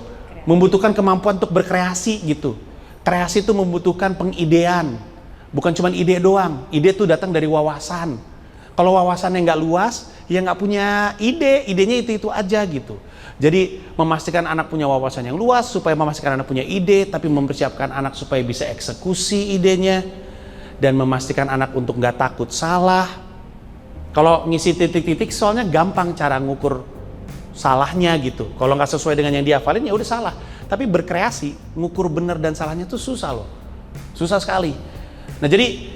membutuhkan kemampuan untuk berkreasi gitu. Kreasi itu membutuhkan pengidean. Bukan cuma ide doang. Ide tuh datang dari wawasan. Kalau wawasannya nggak luas, ya nggak punya ide. Idenya itu aja gitu. Jadi memastikan anak punya wawasan yang luas, supaya memastikan anak punya ide, tapi mempersiapkan anak supaya bisa eksekusi idenya. Dan memastikan anak untuk nggak takut salah. Kalau ngisi titik-titik, soalnya gampang cara ngukur salahnya gitu. Kalau nggak sesuai dengan yang dihafalin, ya udah salah. Tapi berkreasi, ngukur benar dan salahnya itu susah loh. Susah sekali. Nah jadi,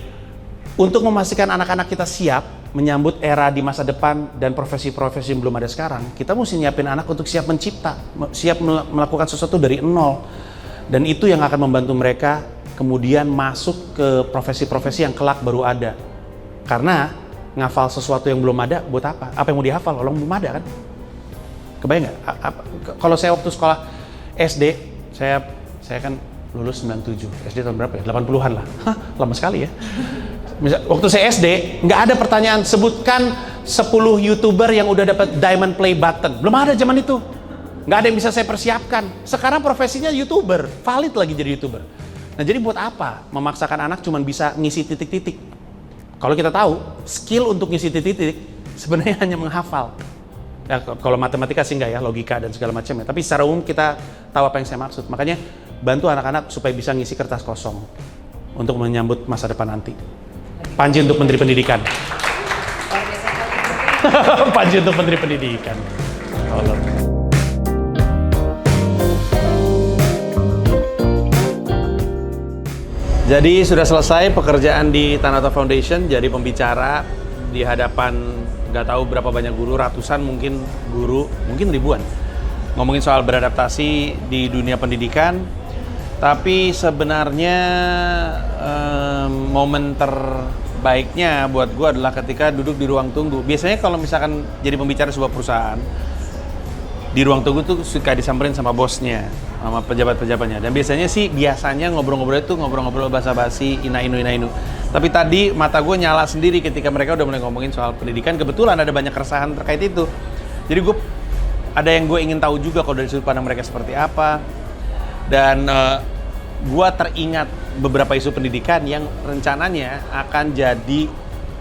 untuk memastikan anak-anak kita siap menyambut era di masa depan dan profesi-profesi yang belum ada sekarang, kita mesti nyiapin anak untuk siap mencipta, siap melakukan sesuatu dari nol. Dan itu yang akan membantu mereka kemudian masuk ke profesi-profesi yang kelak baru ada. Karena ngafal sesuatu yang belum ada, buat apa? Apa yang mau dihafal? Kalau belum ada kan? Kebayang nggak? Kalau saya waktu sekolah SD, saya kan lulus 97. SD tahun berapa ya? 80-an lah. Hah, lama sekali ya. Waktu saya SD, nggak ada pertanyaan sebutkan 10 YouTuber yang udah dapat diamond play button. Belum ada zaman itu. Nggak ada yang bisa saya persiapkan. Sekarang profesinya YouTuber, valid lagi jadi YouTuber. Nah jadi buat apa memaksakan anak cuma bisa ngisi titik-titik? Kalau kita tahu, skill untuk ngisi titik-titik sebenarnya hanya menghafal. Ya, kalau matematika sih nggak ya, logika dan segala macam ya. Tapi secara umum kita tahu apa yang saya maksud. Makanya bantu anak-anak supaya bisa ngisi kertas kosong untuk menyambut masa depan nanti. Panji untuk Menteri Pendidikan. luar biasa sekali. Panji untuk Menteri Pendidikan. Allah. Jadi sudah selesai pekerjaan di Tanato Foundation, jadi pembicara di hadapan nggak tahu berapa banyak guru, ratusan mungkin guru, mungkin ribuan. Ngomongin soal beradaptasi di dunia pendidikan. Tapi sebenarnya momen terbaiknya buat gue adalah ketika duduk di ruang tunggu. Biasanya kalau misalkan jadi pembicara sebuah perusahaan, di ruang tunggu tuh suka disamperin sama bosnya, sama pejabat-pejabatnya. Dan biasanya ngobrol-ngobrol basa-basi, ina-inu. Tapi tadi mata gue nyala sendiri ketika mereka udah mulai ngomongin soal pendidikan. Kebetulan ada banyak keresahan terkait itu. Jadi ada yang gue ingin tahu juga kalau dari sudut pandang mereka seperti apa. Dan gue teringat beberapa isu pendidikan yang rencananya akan jadi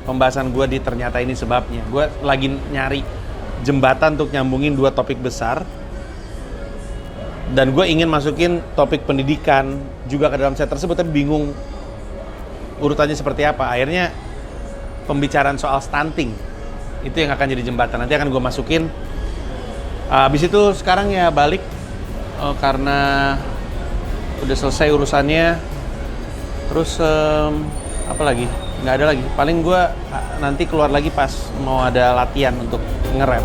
pembahasan gue di Ternyata Ini Sebabnya. Gue lagi nyari jembatan untuk nyambungin dua topik besar. Dan gue ingin masukin topik pendidikan juga ke dalam set tersebut, tapi bingung urutannya seperti apa. Akhirnya pembicaraan soal stunting itu yang akan jadi jembatan. Nanti akan gue masukin. Habis itu sekarang ya balik karena udah selesai urusannya. Terus apa lagi? Nggak ada lagi. Paling gue nanti keluar lagi pas mau ada latihan untuk nge-rap.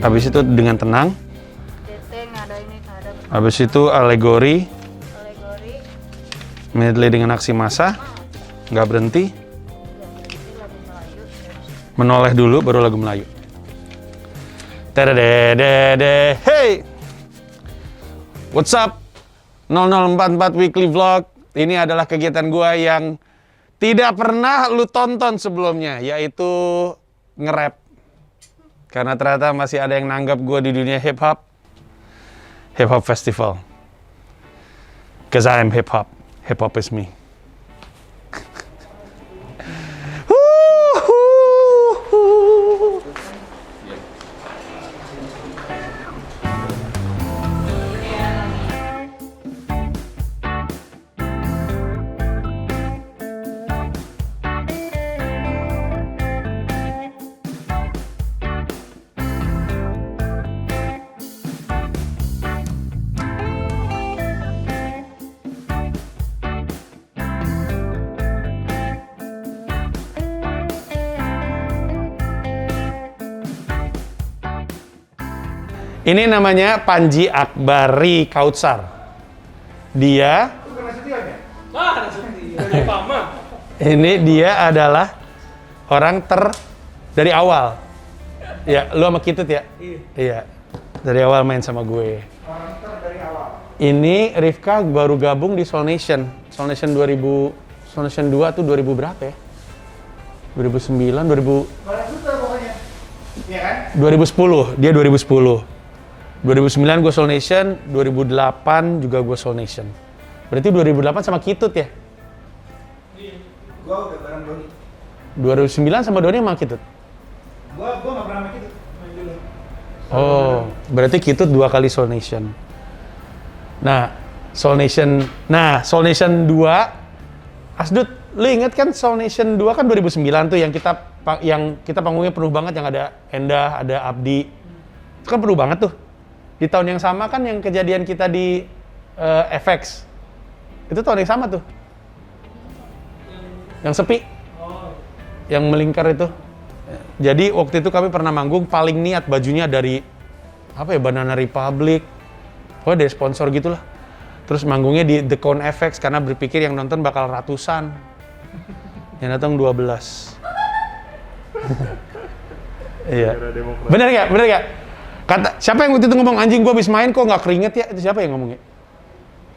Habis itu dengan tenang. Habis itu alegori. Medley dengan aksi massa. Nggak berhenti. Menoleh dulu baru lagu Melayu. Tadadadadada, hey! What's up? 0044 Weekly Vlog. Ini adalah kegiatan gua yang tidak pernah lu tonton sebelumnya, yaitu nge-rap. Karena ternyata masih ada yang nanggap gua di dunia hip hop festival. Cause I am hip hop. Hip hop is me. Ini namanya Panji Akbari Kautsar. Dia ini dia adalah orang dari awal. Ya, lu sama Kitut ya? Iya. Dari awal main sama gue. Orang dari awal. Ini Rifka baru gabung di Soul Nation. Soul Nation 2 tuh 2000 berapa ya? 2009, 2000 pokoknya. Iya kan? 2010, dia 2010. 2009 gue Soul Nation, 2008 juga gue Soul Nation. Berarti 2008 sama Kitut ya? Iya. Gua udah bareng Doni. 2009 sama Doni sama Kitut? Gua nggak pernah sama Kitut. Main dulu. Oh, berarti Kitut 2 kali Soul Nation. Nah, Soul Nation 2, Asdut, lu inget kan Soul Nation 2 kan 2009 tuh yang kita panggungnya penuh banget, yang ada Endah, ada Abdi. Itu kan penuh banget tuh. Di tahun yang sama kan yang kejadian kita di FX. Itu tahun yang sama tuh. Yang sepi. Yang melingkar itu. Jadi waktu itu kami pernah manggung, paling niat bajunya dari Banana Republic. Pokoknya dari sponsor gitulah. Terus manggungnya di The Cone FX karena berpikir yang nonton bakal ratusan. Yang datang 12. Iya. Bener gak? Kata siapa yang waktu itu ngomong, anjing gua habis main kok nggak keringet ya? Itu siapa yang ngomongnya?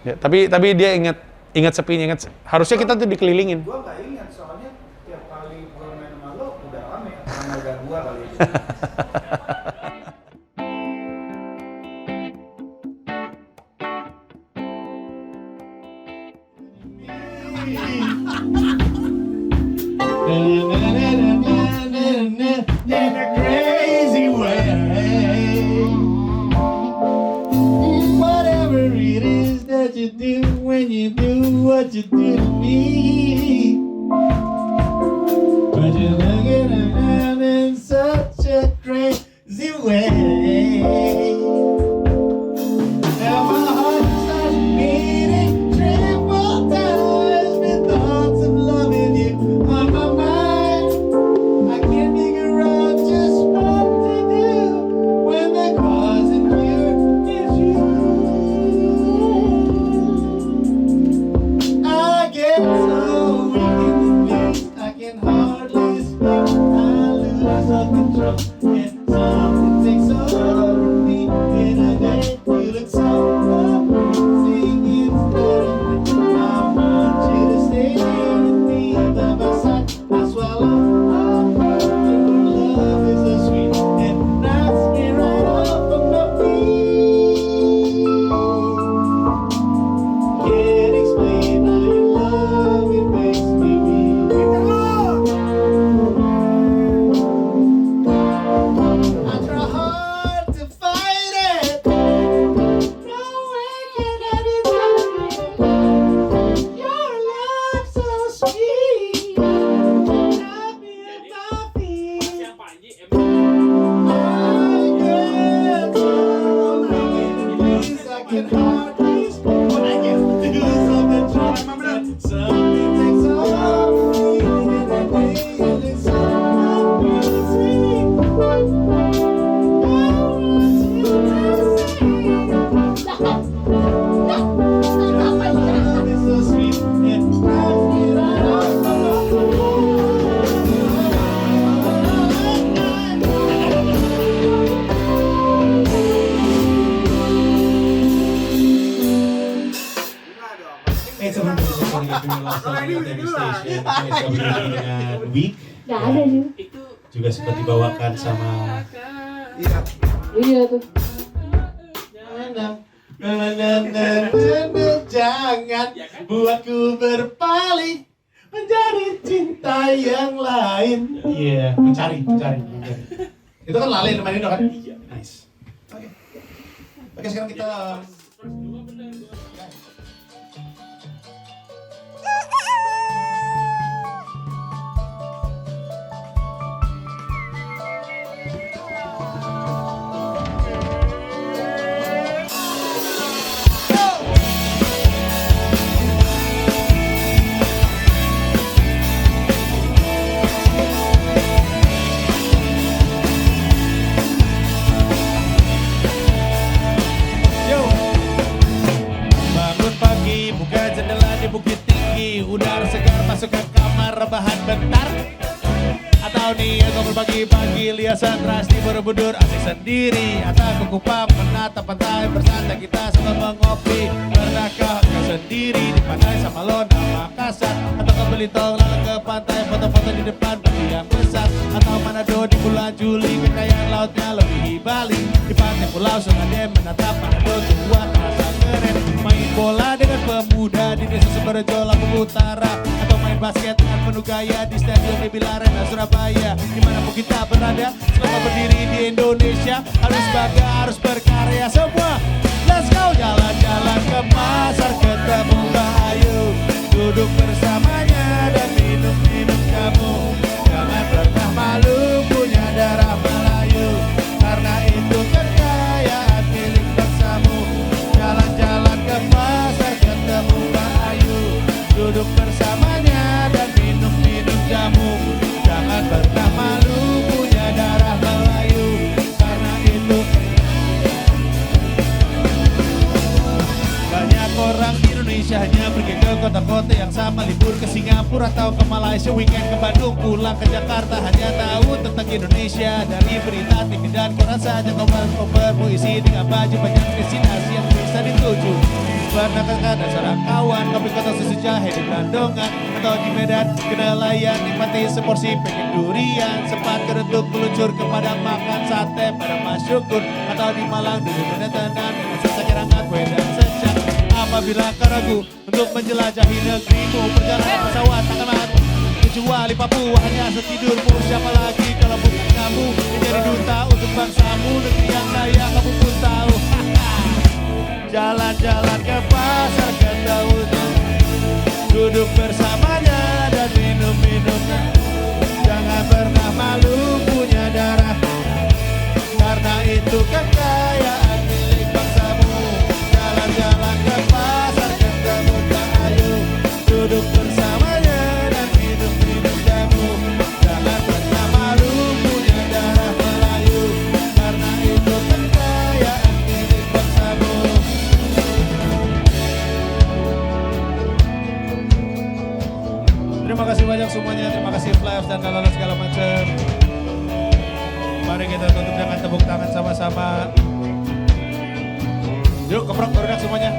Ya, tapi dia ingat sepinya, harusnya kita tuh dikelilingin. Gua nggak ingat soalnya tiap kali gua main sama lo udah rame, karena udah gua kali itu. In a crazy way. Whatever it is that you do when you do what you do to me. But you're looking around in such a crazy way. Now my heart starts beating triple times with thoughts of loving you on my mind. I can't figure out just what to do when the cause and cure is you. I get so weak in the knees, I can hardly speak. I lose all control, and something takes over me. In a day, you look so amazing instead of me. I want you to stay here with me by my side. I swallow all your love is so sweet and knocks me right off of my feet. Can't explain how your love, it makes me weak. I try hard to fight it. No way can I deny it. Your love so sweet. Got me at my feet. I get so weak in the knees, I can hardly speak. When I get to do something, something takes over me. And the day you look so amazing. I want you to love is so sweet and drives me right off my Sebelum kita dengan Week Nggak ada sih. juga sempat dibawakan sama Iya tuh. Jangan buatku berpaling menjadi cinta yang lain. Iya, mencari. Itu kan Lale yang mainin kan? Iya. Nice. Oke, sekarang kita bangun pagi, buka jendela di bukit tinggi, udara segar masuk ke kamar rebahan bentar. Atau nih kau berbagi-bagi, lihat sunrise di Borobudur asik sendiri. Atau ke Kupang menatap pantai bersantai kita sambil mengopi. Pernahkah kau sendiri di pantai sama Lona Makassar? Atau ke Belitung lalu ke pantai foto-foto di depan batu yang besar? Atau Manado di bulan Juli kekayaan lautnya lebih Bali. Di pantai Pulau Sungadem menatap Manado tua terasa keren. Main bola dengan pemuda di desa Sumberjo Lampung Utara. Atau main basket dengan penuh gaya di stadion di Bilaren Surabaya. Dimanapun kita berada, selama berdiri di Indonesia, harus bangga, harus berkarya semua. Let's go, jalan-jalan ke pasar ketemu Mbak Ayu, duduk bersamanya dan minum-minum jamu. Jangan pernah malu punya darah Melayu, karena itu kekayaan milik bangsamu. Jalan-jalan ke pasar ketemu Mbak Ayu, duduk bersamanya dan minum-minum jamu. Jangan pernah malu punya darah Melayu, karena itu banyak orang di Indonesia hanya pergi ke kota-kota yang sama, libur ke Singapura atau ke Malaysia, weekend ke Bandung, pulang ke Jakarta, hanya tahu tentang Indonesia dari berita TV dan koran saja. Koper puisi dengan baju banyak destinasi yang bisa dituju. Pernah ke seorang kawan, kopi kota susu jahe di Bandungan, atau di Medan, ke nelayan, nikmati seporsi pengen durian. Sempat kerentuk meluncur ke Padang makan sate pada Mas Syukur, atau di Malang duduk dan tenang dengan sesak hangat kue dan secang. Apabila kau ragu untuk menjelajahi negerimu, perjalanan pesawat akan mati kecuali Papua hanya setidurmu. Siapa lagi kalau bukan kamu yang jadi duta untuk bangsamu, negeri yang kaya kamu pun tahu. Jalan-jalan ke pasar ketemu, duduk bersamanya dan minum-minumnya. Jangan pernah malu punya darah, karena itu kekayaan milik bangsamu. Jalan-jalan ke pasar ketemu Mbak Ayu, duduk bersamanya dan minum-minum jamu. Jangan pernah malu punya darah Melayu, karena itu kekayaan milik bangsamu. Terima kasih banyak semuanya, terima kasih Flav dan lalu segala macam. Mari kita tutup dengan tepuk tangan sama-sama. Yuk keprok produk semuanya.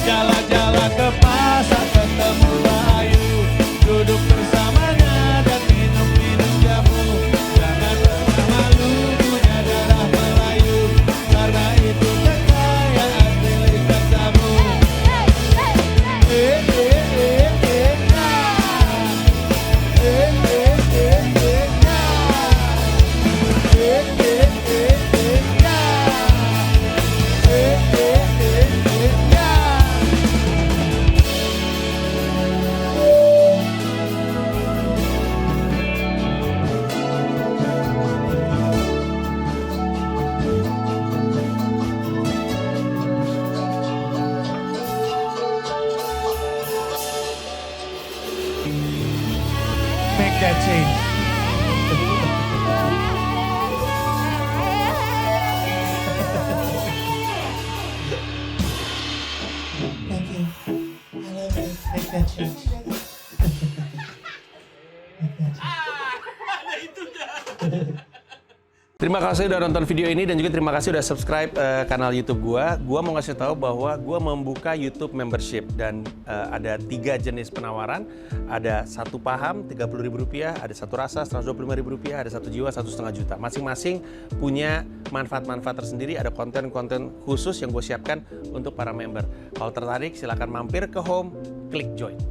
Jalan-jalan ke pasar ketemu Mbak Ayu, duduk bersamanya dan minum-minum jamu. Jangan pernah malu punya darah Melayu, karena itu kekayaan milik bangsamu. Make that change. Thank you. I love you. Make that change. Make that change. Terima kasih udah nonton video ini dan juga terima kasih udah subscribe kanal YouTube gua. Gua mau ngasih tahu bahwa gua membuka YouTube membership dan ada 3 jenis penawaran. Ada 1 paham Rp30.000, ada 1 rasa Rp125.000, ada 1 jiwa Rp1,5 juta. Masing-masing punya manfaat-manfaat tersendiri. Ada konten-konten khusus yang gue siapkan untuk para member. Kalau tertarik silahkan mampir ke home, klik join.